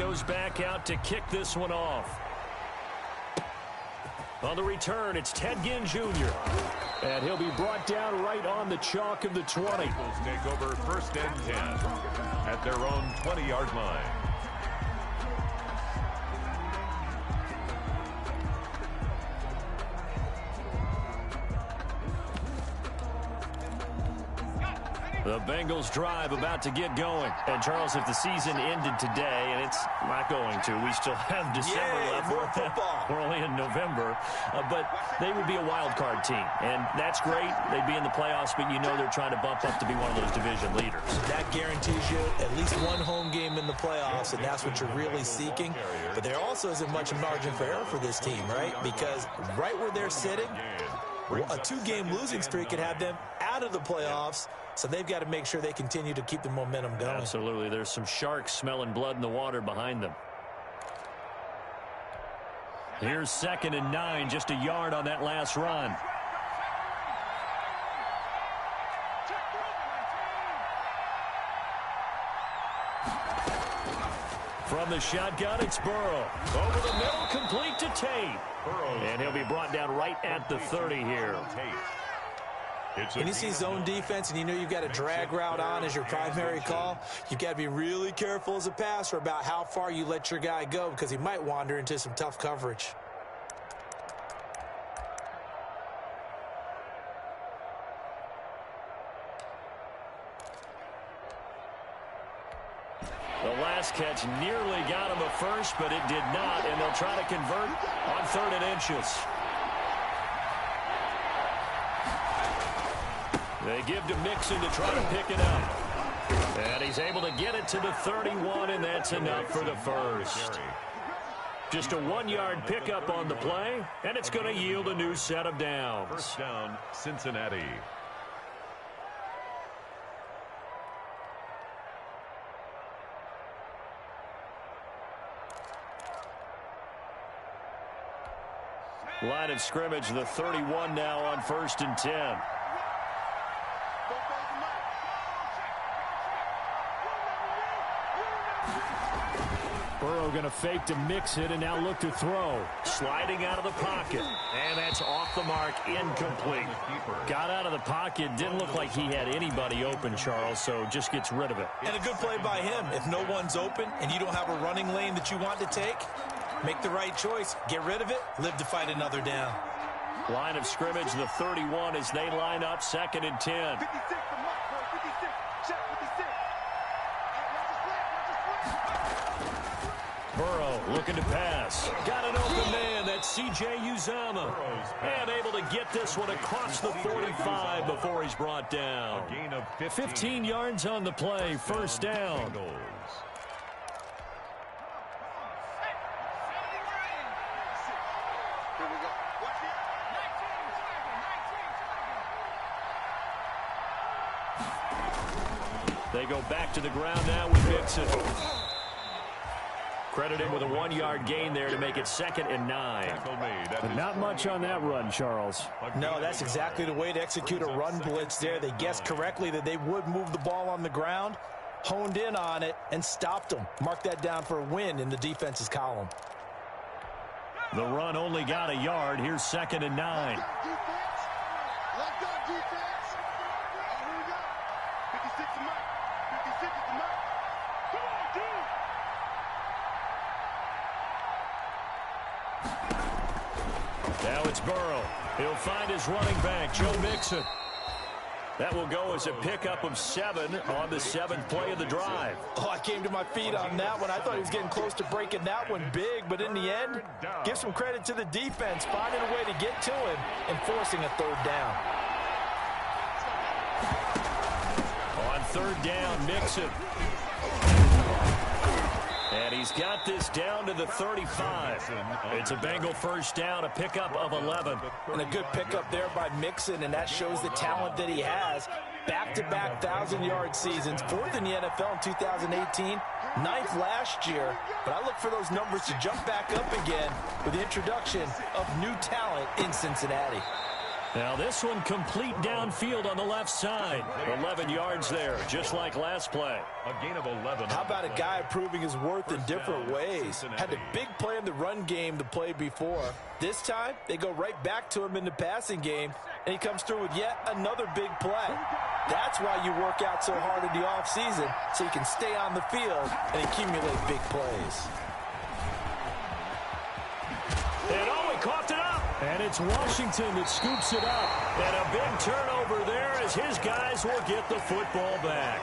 goes back out to kick this one off. On the return, it's Ted Ginn Jr. And he'll be brought down right on the chalk of the 20. Bengals take over 1st and 10 at their own 20-yard line. The Bengals drive about to get going. And, Charles, if the season ended today, and it's not going to, we still have December left. More football. We're only in November. But they would be a wild card team. And that's great. They'd be in the playoffs, but you know they're trying to bump up to be one of those division leaders. That guarantees you at least one home game in the playoffs, and that's what you're really seeking. But there also isn't much margin for error for this team, right? Because right where they're sitting, a 2-game losing streak could have them out of the playoffs. So they've got to make sure they continue to keep the momentum going. Absolutely. There's some sharks smelling blood in the water behind them. Here's 2nd and 9, just a yard on that last run. From the shotgun, it's Burrow. Over the middle, complete to Tate. And he'll be brought down right at the 30 here. When you see zone defense and you know you've got a drag route on as your primary call, you've got to be really careful as a passer about how far you let your guy go because he might wander into some tough coverage. The last catch nearly got him a first, but it did not, and they'll try to convert on 3rd and inches. They give to Mixon to try to pick it up. And he's able to get it to the 31, and that's enough for the first. Just a 1-yard pickup on the play, and it's going to yield a new set of downs. 1st down, Cincinnati. Line of scrimmage, the 31 now on 1st and 10. Burrow going to fake to mix it and now look to throw. Sliding out of the pocket. And that's off the mark, incomplete. Got out of the pocket, didn't look like he had anybody open, Charles, so just gets rid of it. And a good play by him. If no one's open and you don't have a running lane that you want to take, make the right choice. Get rid of it, live to fight another down. Line of scrimmage, the 31 as they line up, 2nd and 10. Burrow looking to pass. Got an open man. That's C.J. Uzomah. And able to get this one across the 45 before he's brought down. 15 yards on the play. 1st down. They go back to the ground now with Mixon. Credit him with a 1-yard gain there to make it 2nd and 9. But not much on that run, Charles. No, that's exactly the way to execute a run blitz there. They guessed correctly that they would move the ball on the ground, honed in on it, and stopped them. Mark that down for a win in the defense's column. The run only got a yard. Here's 2nd and 9. Now it's Burrow. He'll find his running back, Joe Mixon. That will go as a pickup of 7 on the 7th play of the drive. Oh, I came to my feet on that one. I thought he was getting close to breaking that one big, but in the end, give some credit to the defense, finding a way to get to him and forcing a 3rd down. On 3rd down, Mixon. And he's got this down to the 35. It's a Bengal 1st down, a pickup of 11. And a good pickup there by Mixon, and that shows the talent that he has. Back-to-back 1,000-yard seasons, 4th in the NFL in 2018, 9th last year. But I look for those numbers to jump back up again with the introduction of new talent in Cincinnati. Now this one complete downfield on the left side. 11 yards there, just like last play. A gain of 11. How about a guy proving his worth in different ways? Had a big play in the run game the play before. This time, they go right back to him in the passing game, and he comes through with yet another big play. That's why you work out so hard in the offseason, so you can stay on the field and accumulate big plays. And he coughed it up. And it's Washington that scoops it up. And a big turnover there as his guys will get the football back.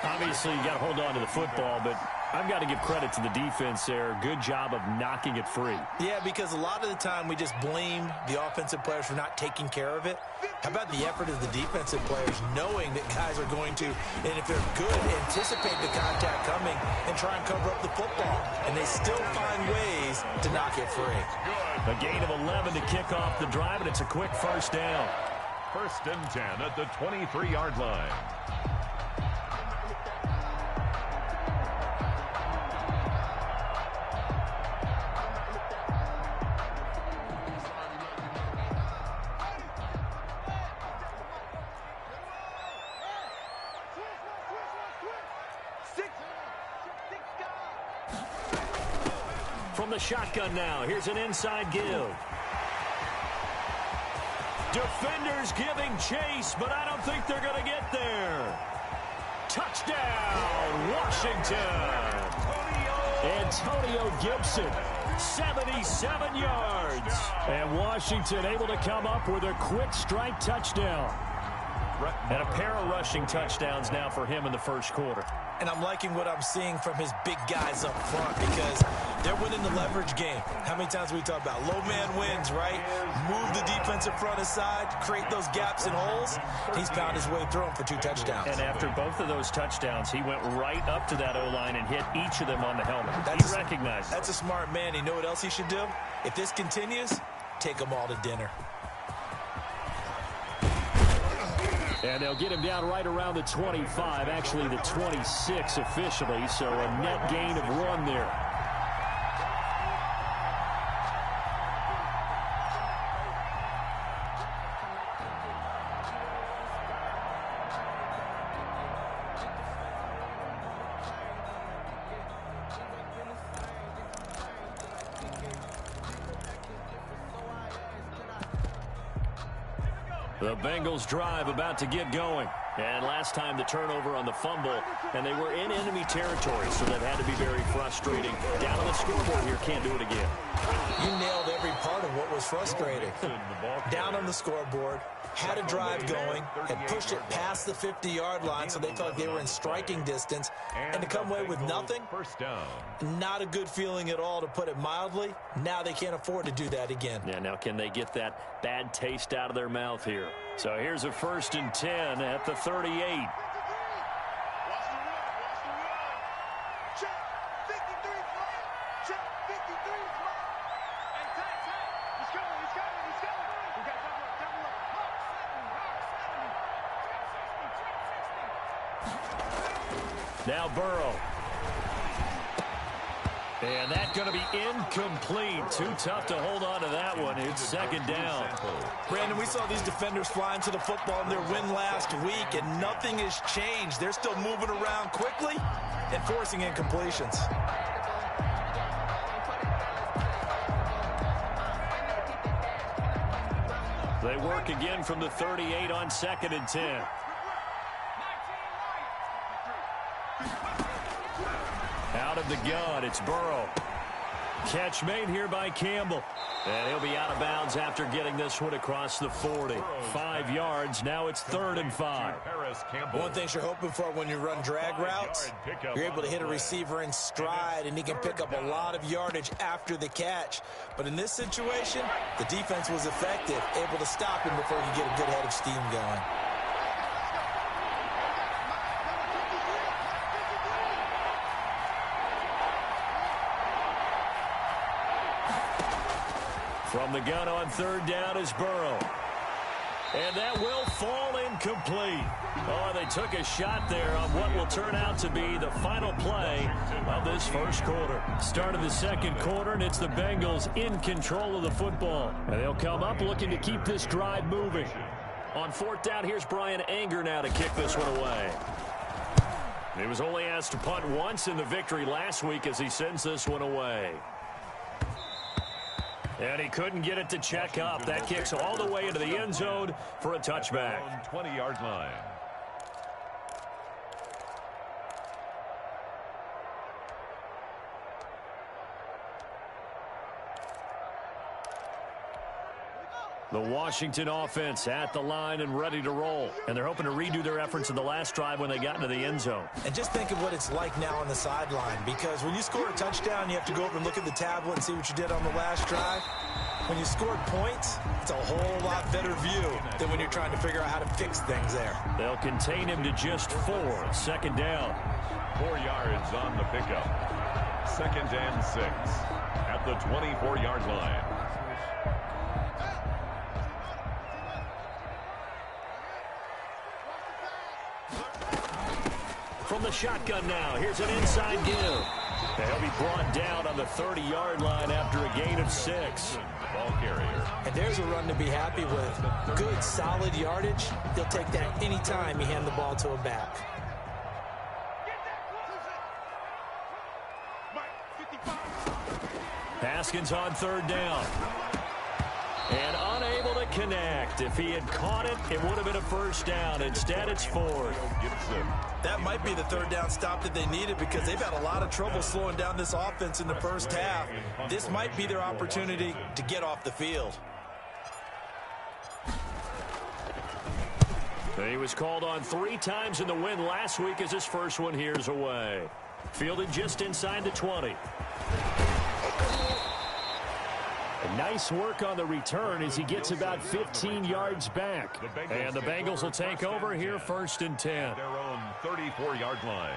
Obviously, you got to hold on to the football, but I've got to give credit to the defense there. Good job of knocking it free. Yeah, because a lot of the time we just blame the offensive players for not taking care of it. How about the effort of the defensive players knowing that guys are going to, and if they're good, anticipate the contact coming and try and cover up the football. And they still find ways to knock it free. A gain of 11 to kick off the drive, and it's a quick first down. 1st and 10 at the 23-yard line. From the shotgun now, here's an inside give. Defenders giving chase, but I don't think they're going to get there. Touchdown, Washington. Antonio Gibson, 77 yards. And Washington able to come up with a quick strike touchdown. And a pair of rushing touchdowns now for him in the first quarter. And I'm liking what I'm seeing from his big guys up front because they're winning the leverage game. How many times we talk about low man wins, right? Move the defensive front aside, create those gaps and holes. He's found his way through them for 2 touchdowns. And after both of those touchdowns, he went right up to that O-line and hit each of them on the helmet. He recognized it. That's a smart man. You know what else he should do? If this continues, take them all to dinner. And they'll get him down right around the 25, actually the 26 officially, so a net gain of 1 there. The Bengals drive about to get going. And last time the turnover on the fumble, and they were in enemy territory, so that had to be very frustrating. Down on the scoreboard here, can't do it again. You nailed every part of what was frustrating. Down on the scoreboard, had a drive going, had pushed it past the 50-yard line so they thought they were in striking distance, and to come away with nothing, not a good feeling at all, to put it mildly. Now they can't afford to do that again. Yeah, now can they get that bad taste out of their mouth here? So here's a 1st and 10 at the 38. Now Burrow. And that's going to be incomplete. Too tough to hold on to that one. It's 2nd down. Brandon, we saw these defenders flying to the football in their win last week, and nothing has changed. They're still moving around quickly and forcing incompletions. They work again from the 38 on 2nd and 10. Out of the gun, it's Burrow. Catch made here by Campbell. And he'll be out of bounds after getting this one across the 40. 5 yards, now it's 3rd and 5. One thing you're hoping for when you run drag routes, you're able to hit a receiver in stride, and he can pick up a lot of yardage after the catch. But in this situation, the defense was effective, able to stop him before he could get a good head of steam going. From the gun on 3rd down is Burrow. And that will fall incomplete. Oh, they took a shot there on what will turn out to be the final play of this first quarter. Start of the second quarter, and it's the Bengals in control of the football. And they'll come up looking to keep this drive moving. On fourth down, here's Brian Anger now to kick this one away. He was only asked to punt once in the victory last week as he sends this one away. And he couldn't get it to check up. That kicks all the way into the end zone for a touchback. 20-yard line. The Washington offense at the line and ready to roll. And they're hoping to redo their efforts in the last drive when they got into the end zone. And just think of what it's like now on the sideline, because when you score a touchdown, you have to go over and look at the tablet and see what you did on the last drive. When you scored points, it's a whole lot better view than when you're trying to figure out how to fix things there. They'll contain him to just 4. Second down. 4 yards on the pickup. 2nd and 6 at the 24-yard line. From the shotgun now, here's an inside give. They'll be brought down on the 30-yard line after a gain of 6. Ball carrier. And there's a run to be happy with. Good, solid yardage. He'll take that any time you hand the ball to a back. Haskins on third down. And unable to connect. If he had caught it, it would have been a first down. Instead, it's 4th. That might be the third down stop that they needed, because they've had a lot of trouble slowing down this offense in the first half. This might be their opportunity to get off the field. He was called on 3 times in the win last week as his first one here's away. Fielded just inside the 20. Nice work on the return as he gets about 15 yards back. And the Bengals will take over here 1st and 10. Their own 34-yard line.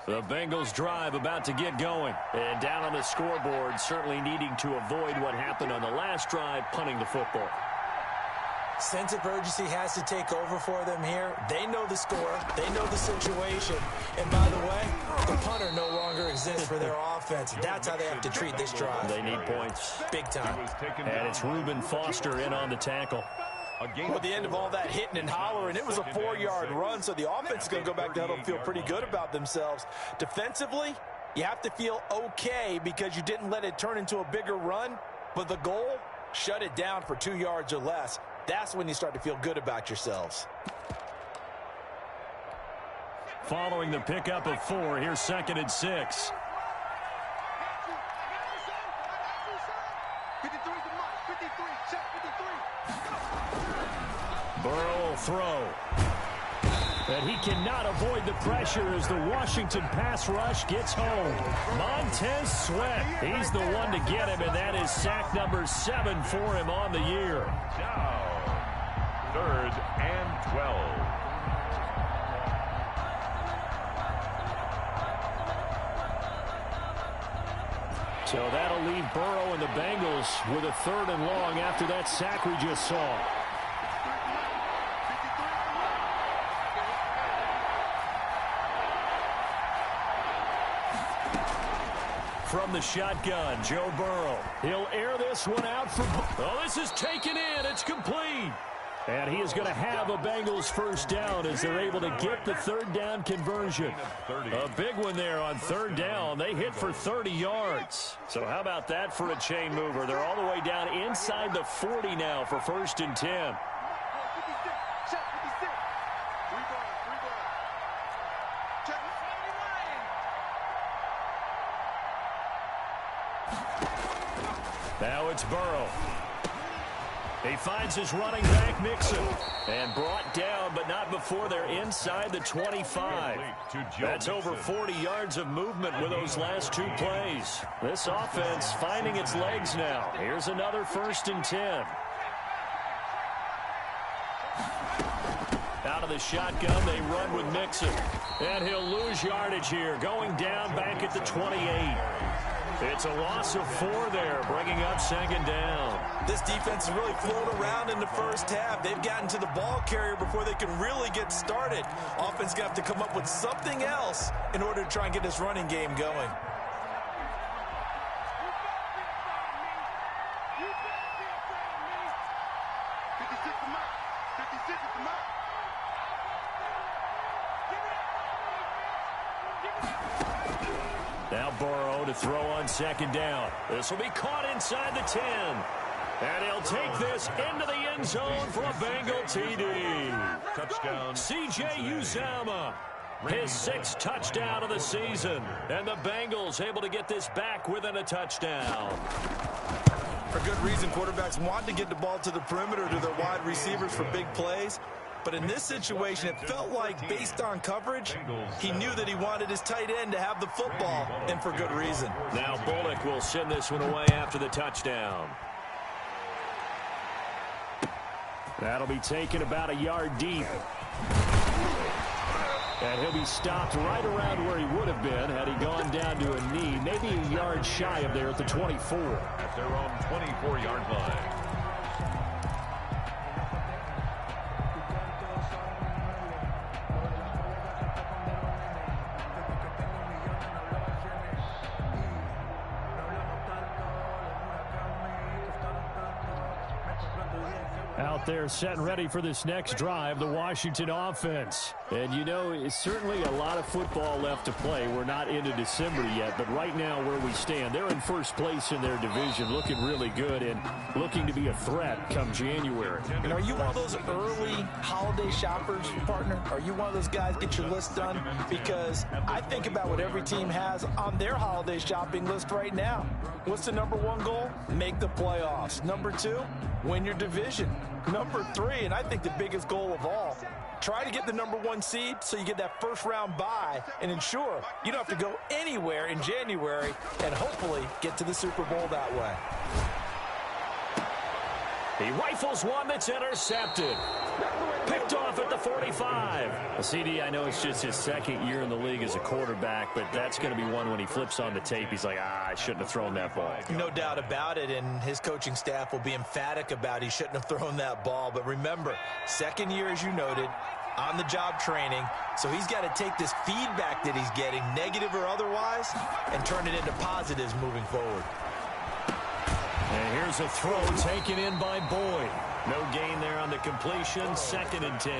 The Bengals drive about to get going. And down on the scoreboard, certainly needing to avoid what happened on the last drive, punting the football. Sense of urgency has to take over for them here. They know the score. They know the situation. And by the way, the punter no longer exists for their offense. That's how they have to treat this drive. They need points. Big time. And it's Reuben Foster in on the tackle. With the end of all that hitting and hollering, it was a 4-yard run, so the offense is going to go back down and feel pretty good about themselves. Defensively, you have to feel okay because you didn't let it turn into a bigger run, but the goal, shut it down for 2 yards or less. That's when you start to feel good about yourselves. Following the pickup of 4, here's 2nd and 6. Burrow will throw. But he cannot avoid the pressure as the Washington pass rush gets home. Montez Sweat, he's the one to get him, and that is sack number 7 for him on the year. Now, 3rd and 12. So that'll leave Burrow and the Bengals with a 3rd and long after that sack we just saw. From the shotgun, Joe Burrow. He'll air this one out for... Oh, this is taken in. It's complete. And he is going to have a Bengals first down as they're able to get the 3rd down conversion. A big one there on 3rd down. They hit for 30 yards. So how about that for a chain mover? They're all the way down inside the 40 now for 1st and 10. Now it's Burrow. He finds his running back, Mixon, and brought down, but not before they're inside the 25. That's over 40 yards of movement with those last 2 plays. This offense finding its legs now. Here's another 1st and 10. Out of the shotgun, they run with Mixon. And he'll lose yardage here, going down back at the 28. It's a loss of 4 there, bringing up second down. This defense has really flown around in the first half. They've gotten to the ball carrier before they can really get started. Offense going to have to come up with something else in order to try and get this running game going. Now Burrow to throw on second down. This will be caught inside the 10. And he'll take this into the end zone for a Bengal TD. Touchdown. C.J. Uzomah, his 6th touchdown of the season. And the Bengals able to get this back within a touchdown. For good reason, quarterbacks want to get the ball to the perimeter to their wide receivers for big plays. But in this situation, it felt like, based on coverage, he knew that he wanted his tight end to have the football, and for good reason. Now Bullock will send this one away after the touchdown. That'll be taken about a yard deep. And he'll be stopped right around where he would have been had he gone down to a knee, maybe a yard shy of there at the 24. At their own 24-yard line. Out there set and ready for this next drive, the Washington offense. And you know, it's certainly a lot of football left to play. We're not into December yet, but right now where we stand, they're in first place in their division, looking really good and looking to be a threat come January. And are you one of those early holiday shoppers, partner? Are you one of those guys get your list done? Because I think about what every team has on their holiday shopping list right now. What's the number 1 goal? Make the playoffs. Number 2, win your division. Number 3, and I think the biggest goal of all, try to get the number 1 seed so you get that first-round bye and ensure you don't have to go anywhere in January and hopefully get to the Super Bowl that way. He rifles one that's intercepted. Picked off at the 45. CD, I know it's just his 2nd year in the league as a quarterback, but that's going to be one when he flips on the tape. He's like, I shouldn't have thrown that ball. No doubt about it, and his coaching staff will be emphatic about he shouldn't have thrown that ball. But remember, 2nd year, as you noted, on-the-job training, so he's got to take this feedback that he's getting, negative or otherwise, and turn it into positives moving forward. And here's a throw taken in by Boyd. No gain there on the completion, 2nd and 10.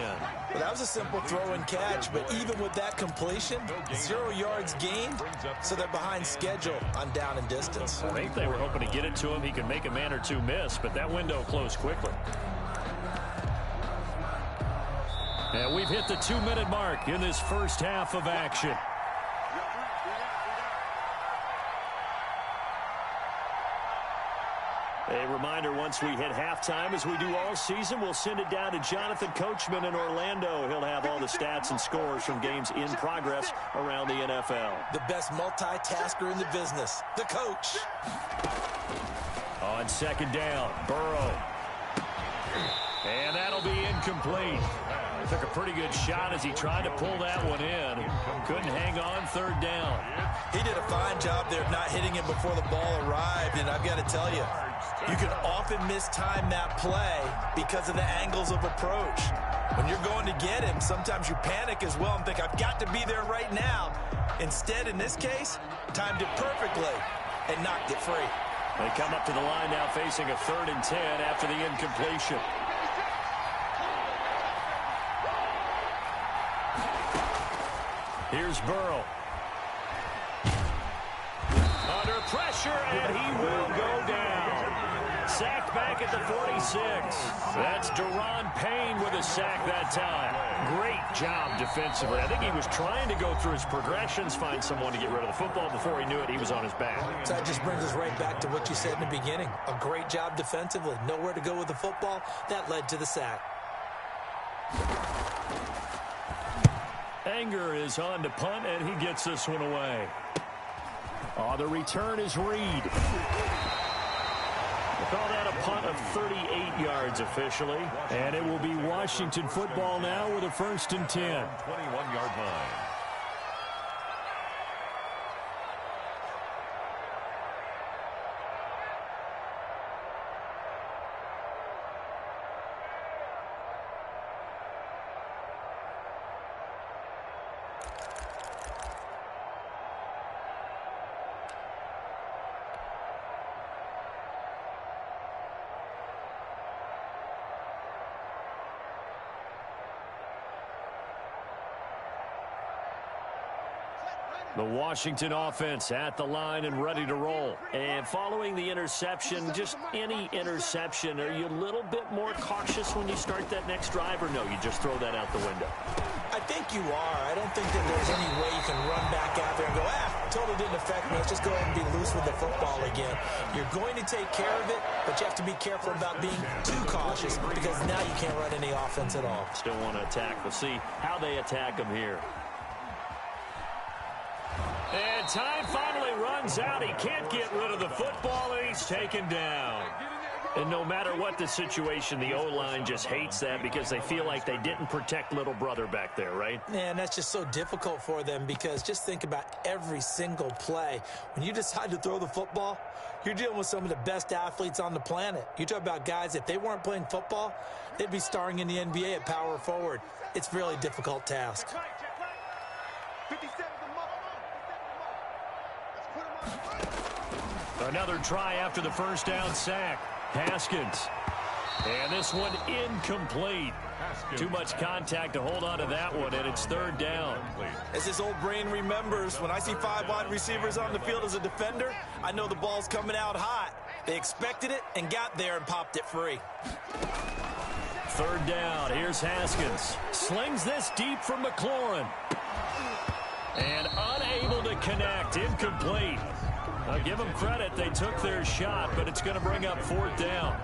Well, that was a simple throw and catch, but even with that completion, 0 yards gained, so they're behind schedule on down and distance. I think they were hoping to get it to him. He could make a man or two miss, but that window closed quickly. And we've hit the 2-minute mark in this first half of action. A reminder, once we hit halftime, as we do all season, we'll send it down to Jonathan Coachman in Orlando. He'll have all the stats and scores from games in progress around the NFL. The best multitasker in the business, the coach. On second down, Burrow. And that'll be incomplete. Took a pretty good shot as he tried to pull that one in. Couldn't hang on, 3rd down. He did a fine job there of not hitting it before the ball arrived, and I've got to tell you, you can often mistime that play because of the angles of approach. When you're going to get him, sometimes you panic as well and think, I've got to be there right now. Instead, in this case, timed it perfectly and knocked it free. They come up to the line now facing a 3rd and 10 after the incompletion. Here's Burrow. Under pressure, and he will go down. Sacked back at the 46. That's Daron Payne with a sack that time. Great job defensively. I think he was trying to go through his progressions, find someone to get rid of the football. Before he knew it, he was on his back. So that just brings us right back to what you said in the beginning. A great job defensively. Nowhere to go with the football. That led to the sack. Anger is on to punt, and he gets this one away. Oh, the return is Reed. We'll call that a punt of 38 yards officially. And it will be Washington football now with a 1st and 10. 21-yard line. The Washington offense at the line and ready to roll. And following the interception, just any interception, are you a little bit more cautious when you start that next drive, or no, you just throw that out the window? I think you are. I don't think that there's any way you can run back out there and go, totally didn't affect me. Let's just go ahead and be loose with the football again. You're going to take care of it, but you have to be careful about being too cautious because now you can't run any offense at all. Still want to attack. We'll see how they attack them here. And time finally runs out. He can't get rid of the football, and he's taken down. And no matter what the situation, the O-line just hates that because they feel like they didn't protect little brother back there, right? And that's just so difficult for them because just think about every single play. When you decide to throw the football, you're dealing with some of the best athletes on the planet. You talk about guys, if they weren't playing football, they'd be starring in the NBA at power forward. It's a really difficult task. Another try after the 1st down sack. Haskins. And this one incomplete. Too much contact to hold on to that one, and it's 3rd down. As his old brain remembers, when I see 5 wide receivers on the field as a defender, I know the ball's coming out hot. They expected it and got there and popped it free. 3rd down. Here's Haskins. Slings this deep from McLaurin. And unable to connect. Incomplete. I'll give them credit. They took their shot, but it's going to bring up 4th down.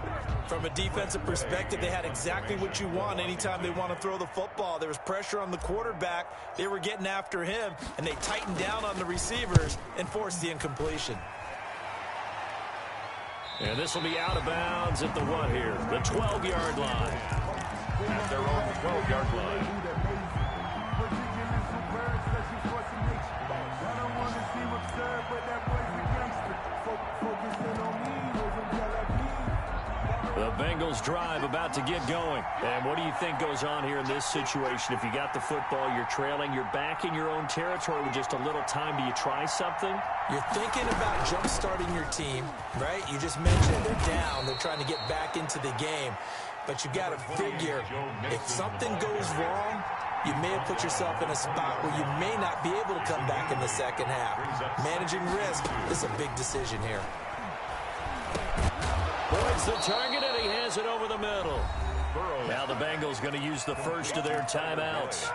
From a defensive perspective, they had exactly what you want anytime they want to throw the football. There was pressure on the quarterback. They were getting after him, and they tightened down on the receivers and forced the incompletion. And this will be out of bounds at the what here? The 12-yard line. At their own 12-yard line. The Bengals drive about to get going. And what do you think goes on here in this situation? If you got the football, you're trailing, you're back in your own territory with just a little time. Do you try something? You're thinking about jump-starting your team, right? You just mentioned they're down. They're trying to get back into the game. But you got to figure, if something goes wrong, you may have put yourself in a spot where you may not be able to come back in the second half. Managing risk is a big decision here. Points the target, and he has it over the middle. Now the Bengals going to use the first of their timeouts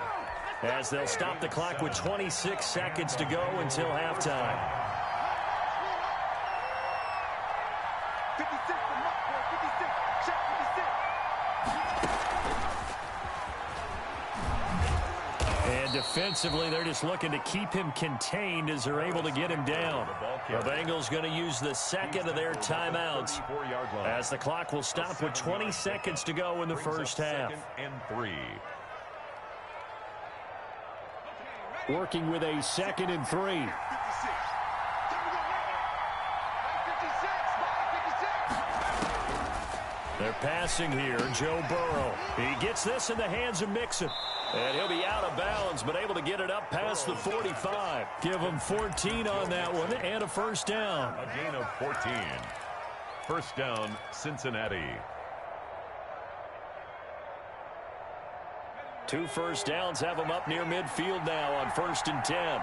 as they'll stop the clock with 26 seconds to go until halftime. And defensively, they're just looking to keep him contained as they're able to get him down. The Bengals going to use the second of their timeouts as the clock will stop with 20 seconds to go in the first half. Working with a 2nd and 3. They're passing here. Joe Burrow. He gets this in the hands of Mixon. And he'll be out of bounds, but able to get it up past the 45. Give him 14 on that one and a 1st down. A gain of 14. 1st down, Cincinnati. 2 1st downs have them up near midfield now on 1st and 10.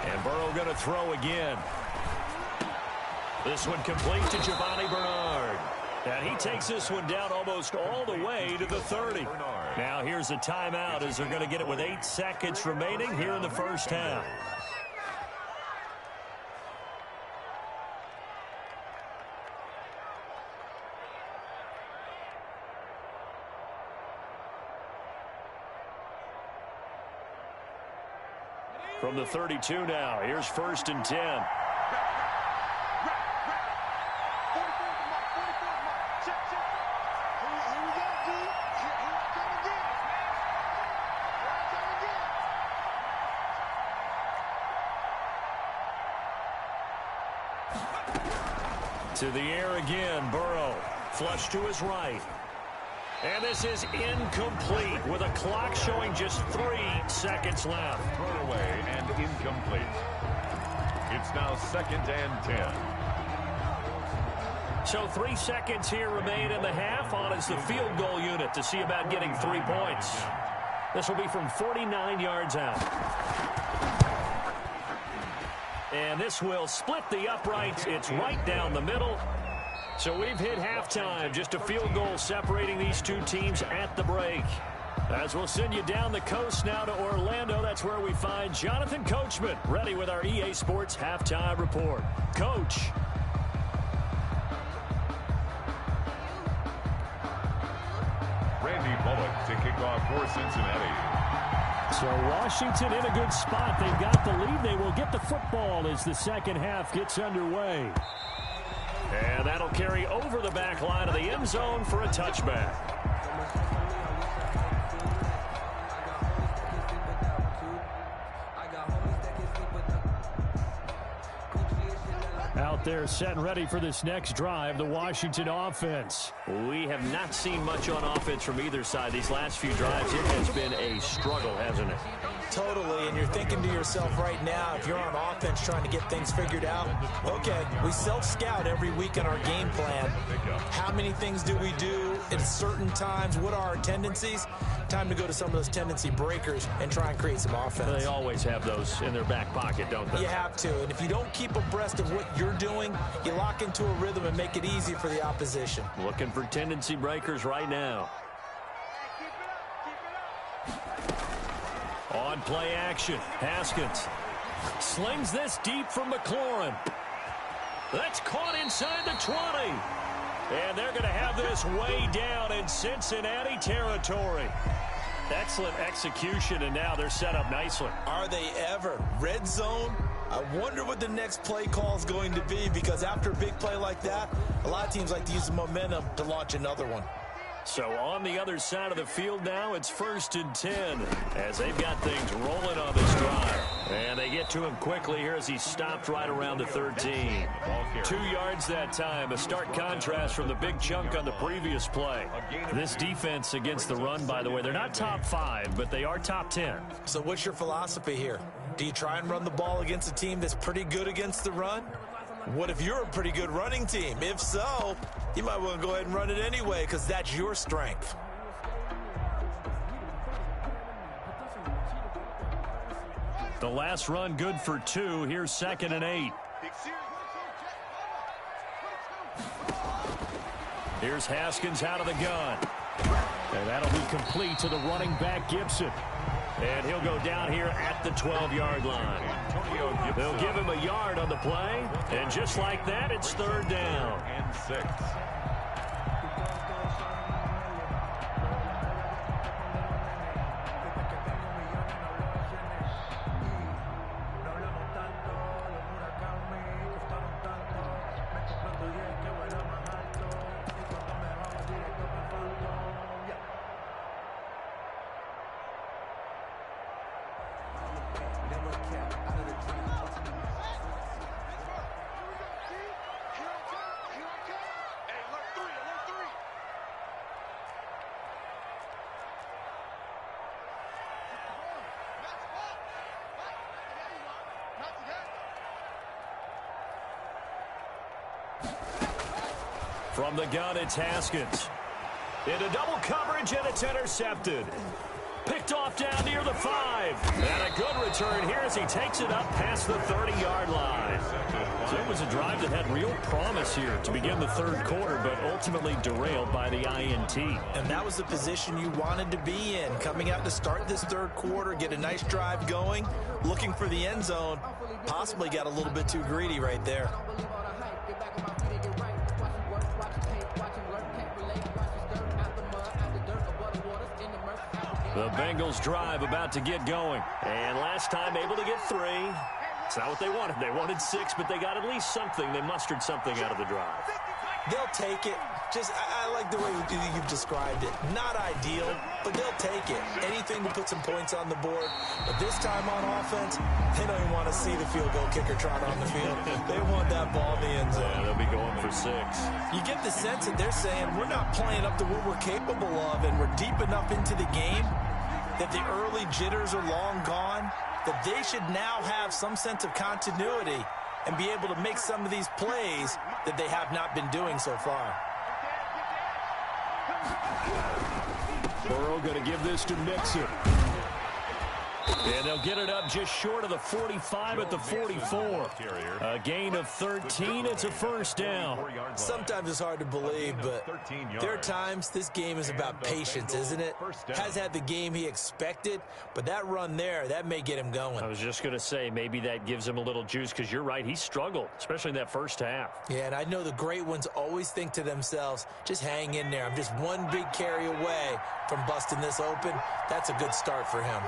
And Burrow going to throw again. This one complete to Giovanni Bernard. And he takes this one down almost all the way to the 30. Now here's a timeout as they're going to get it with 8 seconds remaining here in the first half. From the 32 now, here's 1st and 10. To the air again, Burrow. Flush to his right. And this is incomplete with a clock showing just 3 seconds left. Thrown away and incomplete. It's now 2nd and 10. So 3 seconds here remain in the half. On is the field goal unit to see about getting 3 points. This will be from 49 yards out. And this will split the uprights. It's right down the middle. So we've hit halftime. Just a field goal separating these two teams at the break. As we'll send you down the coast now to Orlando, that's where we find Jonathan Coachman, ready with our EA Sports Halftime Report. Coach. Randy Bullock to kick off for Cincinnati. So Washington in a good spot. They've got the lead. They will get the football as the second half gets underway. And that'll carry over the back line of the end zone for a touchback. Out there set and ready for this next drive, the Washington offense. We have not seen much on offense from either side. These last few drives, it has been a struggle, hasn't it? Totally, and you're thinking to yourself right now, if you're on offense trying to get things figured out, okay, we self-scout every week in our game plan. How many things do we do at certain times? What are our tendencies? Time to go to some of those tendency breakers and try and create some offense. They always have those in their back pocket, don't they? You have to, and if you don't keep abreast of what you're doing, you lock into a rhythm and make it easy for the opposition. Looking for tendency breakers right now. On play action, Haskins slings this deep from McLaurin. That's caught inside the 20. And they're going to have this way down in Cincinnati territory. Excellent execution, and now they're set up nicely. Are they ever? Red zone? I wonder what the next play call is going to be, because after a big play like that, a lot of teams like to use the momentum to launch another one. So on the other side of the field now, it's 1st and 10 as they've got things rolling on this drive. And they get to him quickly here as he stopped right around the 13. 2 yards that time, a stark contrast from the big chunk on the previous play. This defense against the run, by the way, they're not top 5, but they are top 10. So what's your philosophy here? Do you try and run the ball against a team that's pretty good against the run? What if you're a pretty good running team? If so, you might want to go ahead and run it anyway, because that's your strength. The last run good for 2. Here's 2nd and 8. Here's Haskins out of the gun. And that'll be complete to the running back, Gibson. And he'll go down here at the 12-yard line. They'll give him a yard on the play. And just like that, it's 3rd down. And 6. From the gun, it's Haskins. Into double coverage, and it's intercepted. Picked off down near the 5. And a good return here as he takes it up past the 30-yard line. So it was a drive that had real promise here to begin the 3rd quarter, but ultimately derailed by the INT. And that was the position you wanted to be in. Coming out to start this 3rd quarter, get a nice drive going, looking for the end zone. Possibly got a little bit too greedy right there. The Bengals drive about to get going. And last time able to get 3. It's not what they wanted. They wanted 6, but they got at least something. They mustered something out of the drive. They'll take it. I like the way you've described it. Not ideal, but they'll take it. Anything to put some points on the board. But this time on offense, they don't even want to see the field goal kicker trot on the field. They want that ball in the end zone. Yeah, they'll be going for 6. You get the sense that they're saying we're not playing up to what we're capable of, and we're deep enough into the game that the early jitters are long gone, that they should now have some sense of continuity and be able to make some of these plays that they have not been doing so far. Burrow going to give this to Mixon. And they'll get it up just short of the 45 at the 44. A gain of 13. It's a first down. Sometimes it's hard to believe, but there are times this game is about patience, isn't it? Has had the game he expected, but that run there, that may get him going. I was just going to say, maybe that gives him a little juice, because you're right, he struggled, especially in that first half. Yeah, and I know the great ones always think to themselves, just hang in there. I'm just one big carry away from busting this open. That's a good start for him.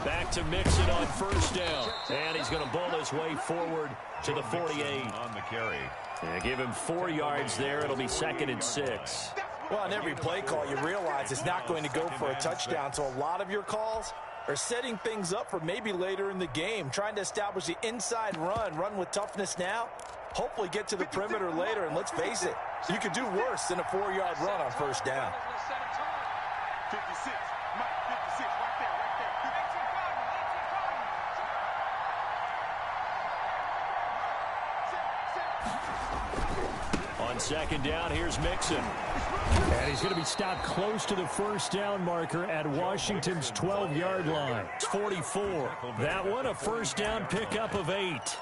Back to Mixon on first down. And he's going to bowl his way forward to the 48. On the carry. And give him 4 yards there. It'll be 2nd and 6. Well, on every play call, you realize it's not going to go for a touchdown. So a lot of your calls are setting things up for maybe later in the game, trying to establish the inside run with toughness now, hopefully get to the perimeter later. And let's face it, you could do worse than a 4-yard run on first down. 56, Mike, 56, right there. On second down, here's Mixon. And he's going to be stopped close to the first down marker at Washington's 12-yard line. It's 44. That one, a first down pickup of 8.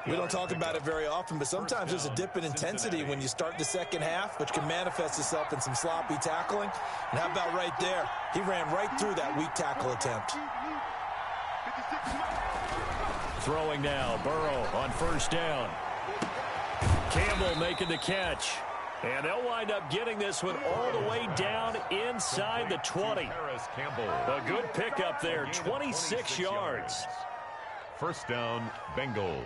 We don't talk about it very often, but sometimes there's a dip in intensity when you start the second half, which can manifest itself in some sloppy tackling. And how about right there? He ran right through that weak tackle attempt. Throwing now, Burrow on first down. Campbell making the catch. And they'll wind up getting this one all the way down inside the 20. A good pickup there, 26 yards. First down, Bengals.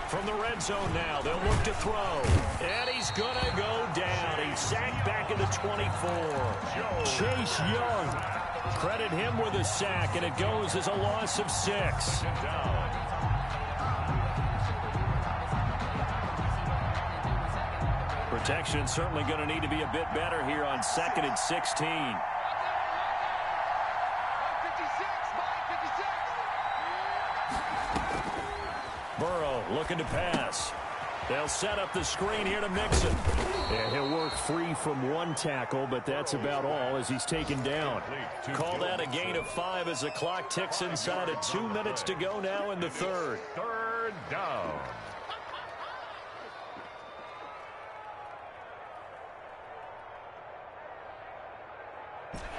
From the red zone now, they'll look to throw. And he's going to go down. He's sacked back at the 24. Chase Young. Credit him with a sack, and it goes as a loss of 6. Protection certainly going to need to be a bit better here on 2nd and 16. Burrow looking to pass. They'll set up the screen here to Mixon. And he'll work free from one tackle, but that's about all as he's taken down. Call that a gain of 5 as the clock ticks inside of 2 minutes to go now in the third. Third down.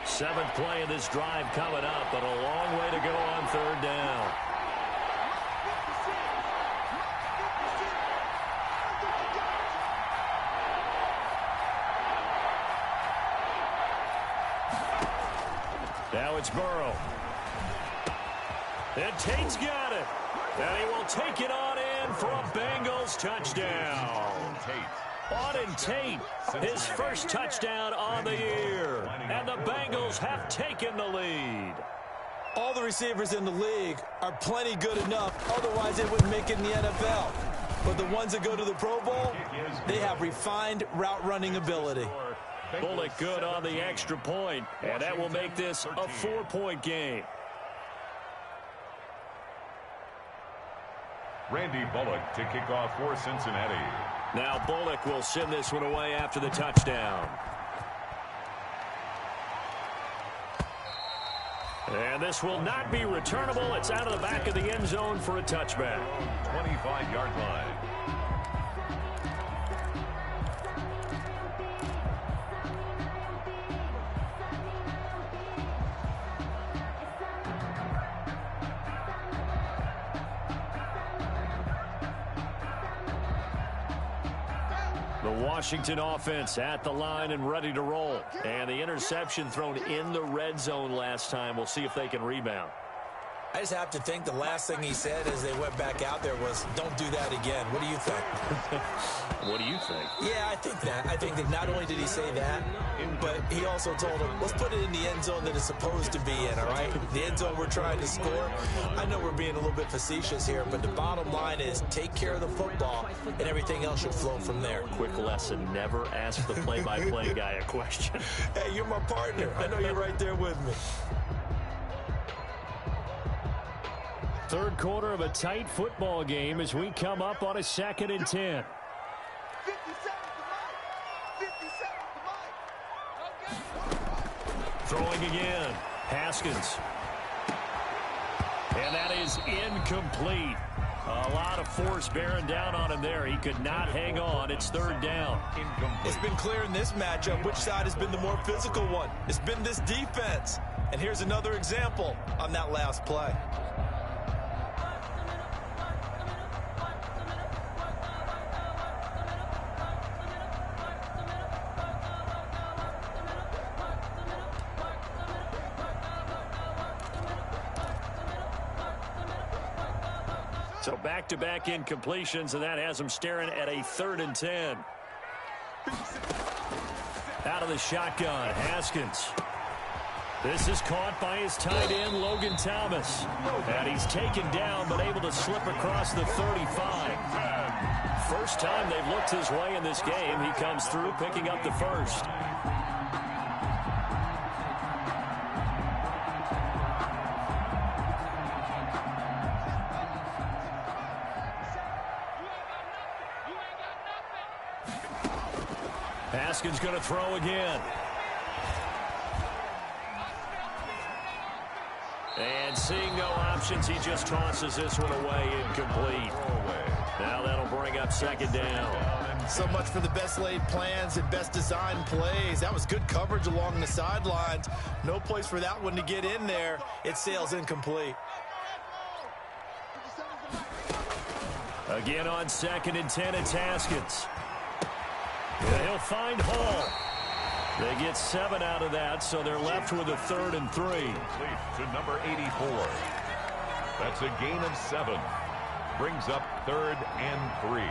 Seventh play of this drive coming up, but a long way to go on third down. Now it's Burrow. And Tate's got it. And he will take it on in for a Bengals touchdown. Auden Tate, his first touchdown on the year. And the Bengals have taken the lead. All the receivers in the league are plenty good enough, otherwise they wouldn't make it in the NFL. But the ones that go to the Pro Bowl, they have refined route running ability. Bullock good on the extra point, and that will make this a 4-point game. Randy Bullock to kick off for Cincinnati. Now Bullock will send this one away after the touchdown. And this will not be returnable. It's out of the back of the end zone for a touchback. 25-yard line. The Washington offense at the line and ready to roll. And the interception thrown in the red zone last time. We'll see if they can rebound. I just have to think the last thing he said as they went back out there was, don't do that again. What do you think? What do you think? Yeah, I think that. I think that not only did he say that, but he also told him, let's put it in the end zone that it's supposed to be in, all right? The end zone we're trying to score. I know we're being a little bit facetious here, but the bottom line is take care of the football, and everything else should flow from there. Quick lesson, never ask the play-by-play guy a question. Hey, you're my partner. I know you're right there with me. Third quarter of a tight football game as we come up on a 2nd and 10. 57 Throwing again. Haskins. And that is incomplete. A lot of force bearing down on him there. He could not hang on. It's 3rd down. It's been clear in this matchup which side has been the more physical one. It's been this defense. And here's another example on that last play. So back-to-back incompletions, and that has him staring at a 3rd and 10. Out of the shotgun, Haskins. This is caught by his tight end, Logan Thomas. And he's taken down, but able to slip across the 35. First time they've looked his way in this game. He comes through, picking up the first. Haskins going to throw again. And seeing no options, he just tosses this one away, incomplete. Now that'll bring up 2nd down. So much for the best laid plans and best designed plays. That was good coverage along the sidelines. No place for that one to get in there. It sails incomplete. Again on 2nd and 10, it's Haskins. And he'll find Hall. They get 7 out of that, so they're left with a 3rd and 3. To number 84. That's a gain of 7. Brings up 3rd and 3.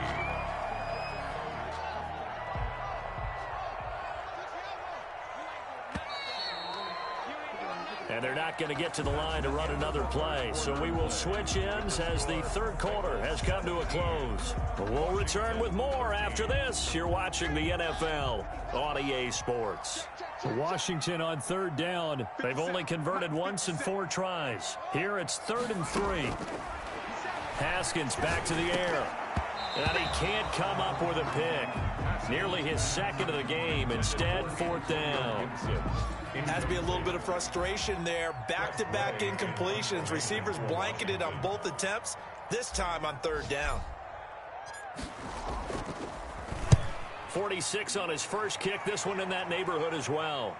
And they're not going to get to the line to run another play. So we will switch ends as the 3rd quarter has come to a close. But we'll return with more after this. You're watching the NFL on EA Sports. Washington on 3rd down. They've only converted once in 4 tries. Here it's 3rd and 3. Haskins back to the air. And he can't come up with a pick. Nearly his 2nd of the game. Instead, 4th down. Has to be a little bit of frustration there. Back-to-back incompletions. Receivers blanketed on both attempts, this time on 3rd down. 46 on his first kick. This one in that neighborhood as well.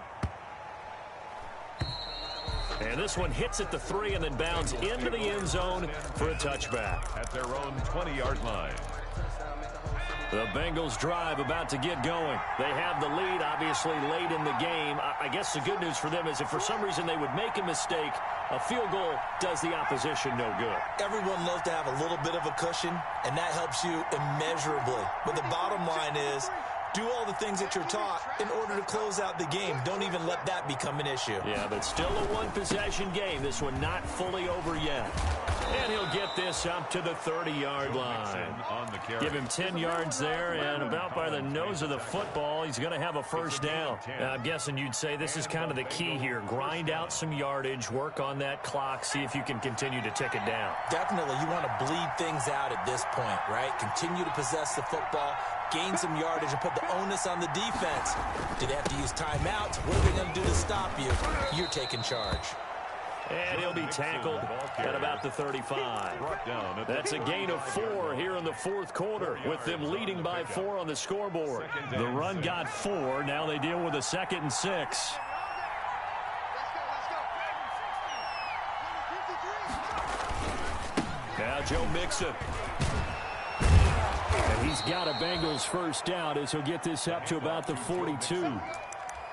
And this one hits at the 3 and then bounds into the end zone for a touchback. At their own 20-yard line. The Bengals drive about to get going. They have the lead, obviously, late in the game. I guess the good news for them is if for some reason they would make a mistake, a field goal does the opposition no good. Everyone loves to have a little bit of a cushion, and that helps you immeasurably. But the bottom line is, do all the things that you're taught in order to close out the game. Don't even let that become an issue. Yeah, but still a one-possession game. This one not fully over yet. And he'll get this up to the 30-yard line. Give him 10 yards there, and about by the nose of the football, he's going to have a first down. Now, I'm guessing you'd say this is kind of the key here. Grind out some yardage, work on that clock, see if you can continue to tick it down. Definitely, you want to bleed things out at this point, right? Continue to possess the football, gain some yardage, and put the onus on the defense. Do they have to use timeouts? What are they going to do to stop you? You're taking charge. And he'll be tackled at about the 35. That's a gain of 4 here in the 4th quarter, with them leading by 4 on the scoreboard. The run got 4. Now they deal with a 2nd and 6. Now Joe Mixon. And he's got a Bengals first down as he'll get this up to about the 42.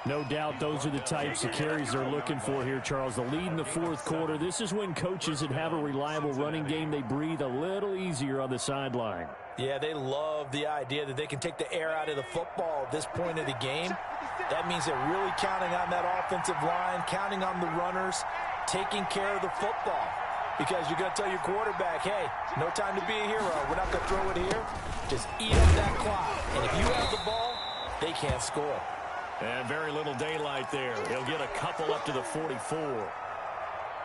No doubt those are the types of carries they're looking for here, Charles. The lead in the fourth quarter. This is when coaches that have a reliable running game, they breathe a little easier on the sideline. Yeah, they love the idea that they can take the air out of the football at this point of the game. That means they're really counting on that offensive line, counting on the runners, taking care of the football. Because you're going to tell your quarterback, hey, no time to be a hero. We're not going to throw it here. Just eat up that clock. And if you have the ball, they can't score. And very little daylight there. He'll get a couple up to the 44.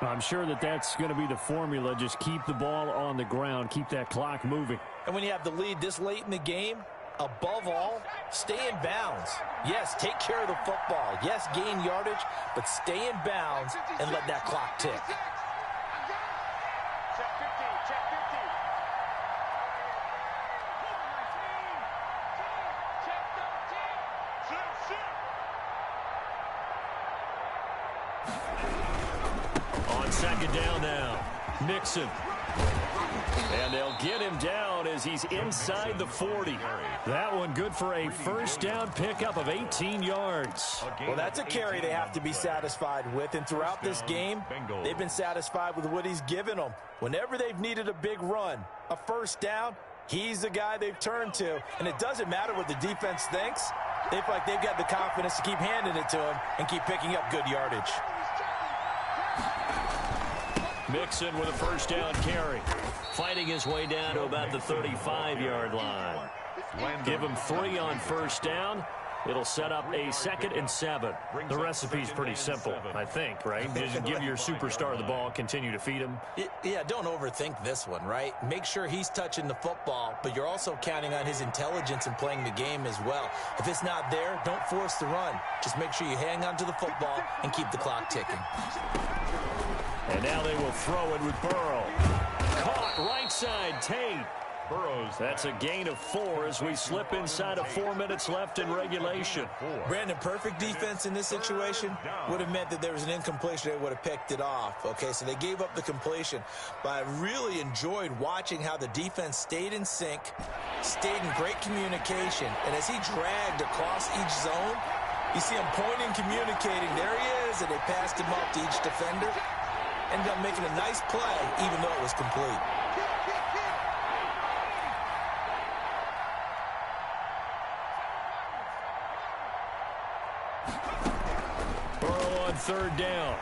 I'm sure that that's going to be the formula. Just keep the ball on the ground. Keep that clock moving. And when you have the lead this late in the game, above all, stay in bounds. Yes, take care of the football. Yes, gain yardage, but stay in bounds and let that clock tick. Check 15, check 15. Check 13. On second down now, Mixon. And they'll get him down as he's inside the 40. That one good for a first down pickup of 18 yards. Well, that's a carry they have to be satisfied with. And throughout this game, they've been satisfied with what he's given them. Whenever they've needed a big run, a first down, he's the guy they've turned to. And it doesn't matter what the defense thinks. They feel like they've got the confidence to keep handing it to him and keep picking up good yardage. Mixon with a first down carry. Fighting his way down to about the 35-yard line. Give him 3 on first down. It'll set up a 2nd and 7. The recipe's pretty simple, I think, right? Just give your superstar the ball, continue to feed him. Yeah, don't overthink this one, right? Make sure he's touching the football, but you're also counting on his intelligence in playing the game as well. If it's not there, don't force the run. Just make sure you hang on to the football and keep the clock ticking. And now they will throw it with Burrow. Caught right side, Tate. Burrows. That's a gain of 4 as we slip inside of 4 minutes left in regulation. Brandon, perfect defense in this situation would have meant that there was an incompletion. They would have picked it off. Okay, so they gave up the completion. But I really enjoyed watching how the defense stayed in sync, stayed in great communication. And as he dragged across each zone, you see him pointing, communicating. There he is, and they passed him up to each defender. Ended up making a nice play, even though it was complete. Burrow on third down.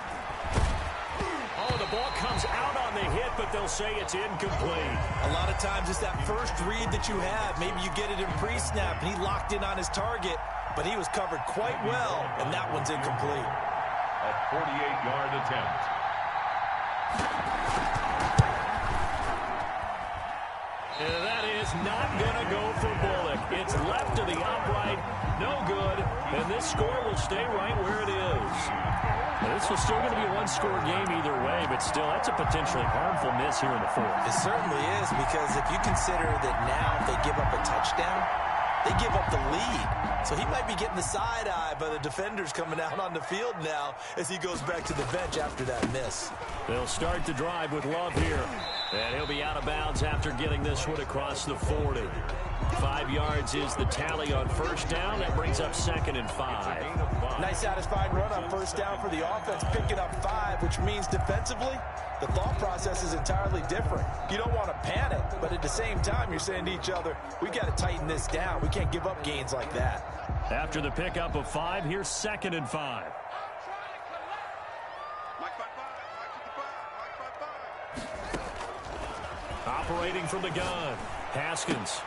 Oh, the ball comes out on the hit, but they'll say it's incomplete. A lot of times it's that first read that you have. Maybe you get it in pre-snap, and he locked in on his target, but he was covered quite well, and that one's incomplete. A 48-yard attempt. And that is not going to go for Bullock. It's left to the upright. No good. And this score will stay right where it is. Now, this was still going to be a one-score game either way, but still, that's a potentially harmful miss here in the fourth. It certainly is, because if you consider that now if they give up a touchdown, they give up the lead. So he might be getting the side-eye by the defenders coming out on the field now as he goes back to the bench after that miss. They'll start the drive with Love here. And he'll be out of bounds after getting this one across the 40. 5 yards is the tally on first down. That brings up 2nd and 5. Nice satisfying run on first down for the offense, picking up 5, which means defensively, the thought process is entirely different. You don't want to panic, but at the same time, you're saying to each other, we've got to tighten this down. We can't give up gains like that. After the pickup of 5, here's 2nd and 5. Operating from the gun, Haskins.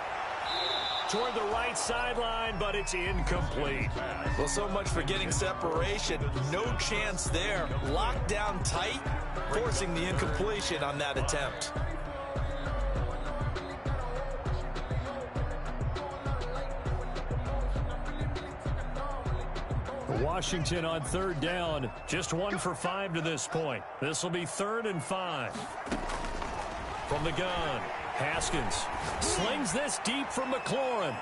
Toward the right sideline, but it's incomplete. Well, so much for getting separation. No chance there. Locked down tight, forcing the incompletion on that attempt. Washington on third down. Just 1 for 5 to this point. This will be 3rd and 5. From the gun, Haskins slings this deep from McLaurin.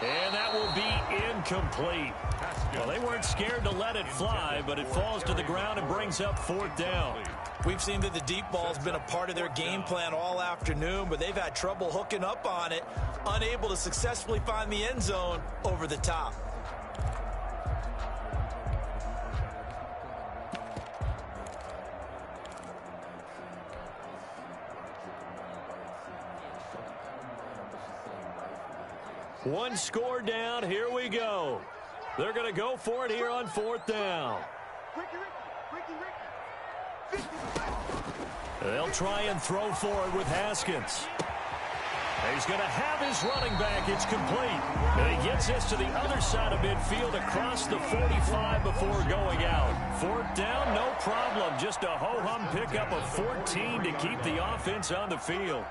And that will be incomplete. Well, they weren't scared to let it fly, but it falls to the ground and brings up 4th down. We've seen that the deep ball's been a part of their game plan all afternoon, but they've had trouble hooking up on it, unable to successfully find the end zone over the top. One score down. Here we go. They're going to go for it here on 4th down. They'll try and throw for it with Haskins. He's going to have his running back. It's complete. And he gets this to the other side of midfield across the 45 before going out. 4th down, no problem. Just a ho-hum pickup of 14 to keep the offense on the field.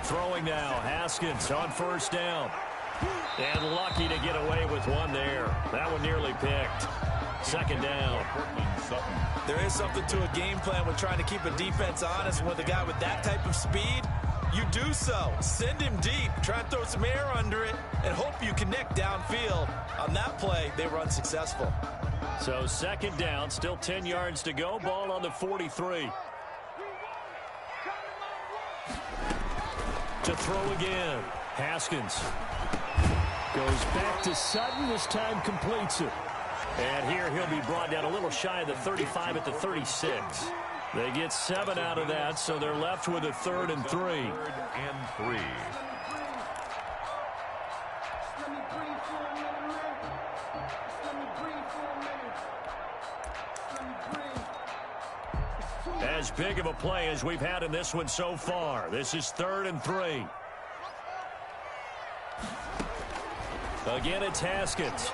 Throwing now, Haskins on 1st down. And lucky to get away with one there. That one nearly picked. 2nd down. There is something to a game plan with trying to keep a defense honest. With a guy with that type of speed, you do so. Send him deep. Try and throw some air under it and hope you connect downfield. On that play, they were unsuccessful. So 2nd down, still 10 yards to go. Ball on the 43. To throw again. Haskins goes back to Sutton. This time completes it. And here he'll be brought down a little shy of the 35 at the 36. They get 7 out of that, so they're left with a 3rd and 3. 3rd and 3. As big of a play as we've had in this one so far. This is 3rd and 3. Again, it's Haskins.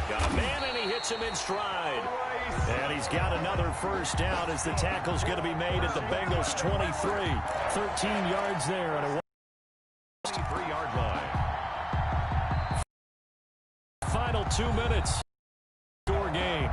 Got a man, and he hits him in stride. And he's got another 1st down as the tackle's going to be made at the Bengals 23. 13 yards there. And a 23-yard line. final 2 minutes. Score game.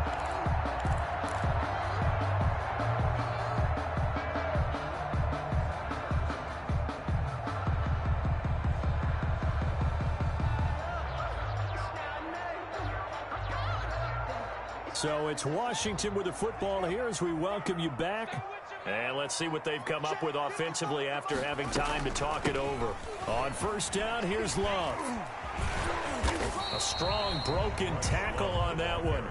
So it's Washington with the football here as we welcome you back. And let's see what they've come up with offensively after having time to talk it over. On 1st down, here's Love. A strong broken tackle on that one.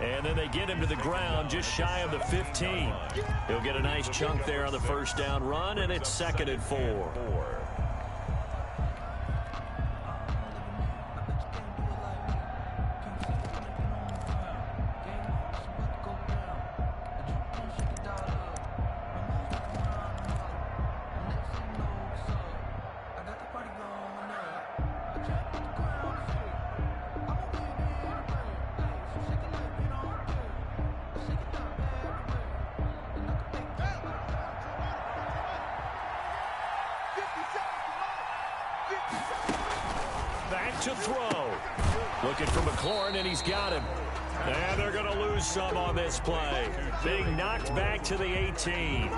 And then they get him to the ground just shy of the 15. He'll get a nice chunk there on the 1st down run, and it's 2nd and 4. Back to throw. Looking for McLaurin, and he's got him. And they're going to lose some on this play. Being knocked back to the 18.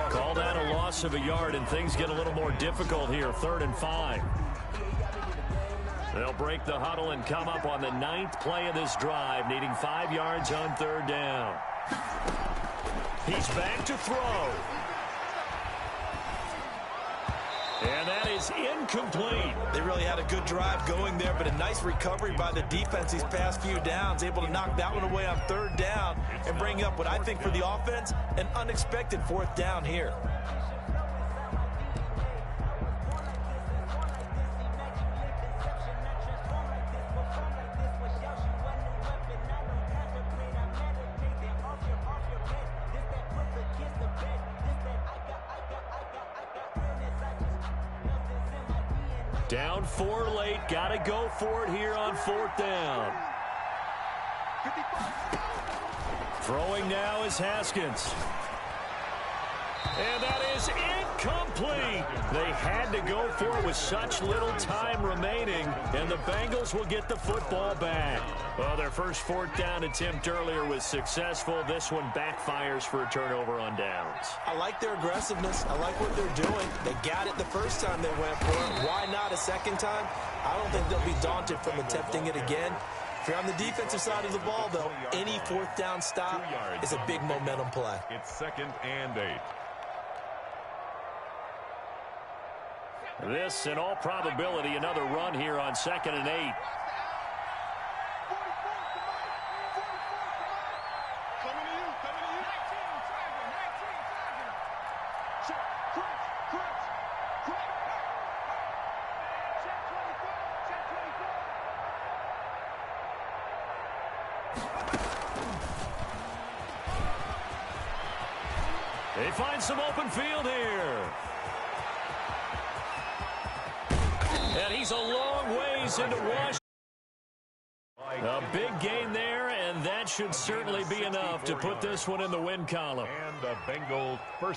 Called out a loss of a yard, and things get a little more difficult here. 3rd and 5. They'll break the huddle and come up on the 9th play of this drive, needing 5 yards on 3rd down. He's back to throw. And that is incomplete. They really had a good drive going there, but a nice recovery by the defense these past few downs, able to knock that one away on 3rd down and bring up what I think for the offense, an unexpected 4th down here. Down 4 late. Got to go for it here on 4th down. Throwing now is Haskins. And that is incomplete. They had to go for it with such little time remaining, and the Bengals will get the football back. Well, their first 4th down attempt earlier was successful. This one backfires for a turnover on downs. I like their aggressiveness. I like what they're doing. They got it the first time they went for it. Why not a second time? I don't think they'll be daunted from attempting it again. If you're on the defensive side of the ball, though, any fourth down stop is a big momentum play. It's 2nd and 8. This, in all probability, another run here on 2nd and 8. They find some open field here. And he's a long ways into Washington. A big gain there, and that should certainly be enough to put this one in the win column. And the Bengals' first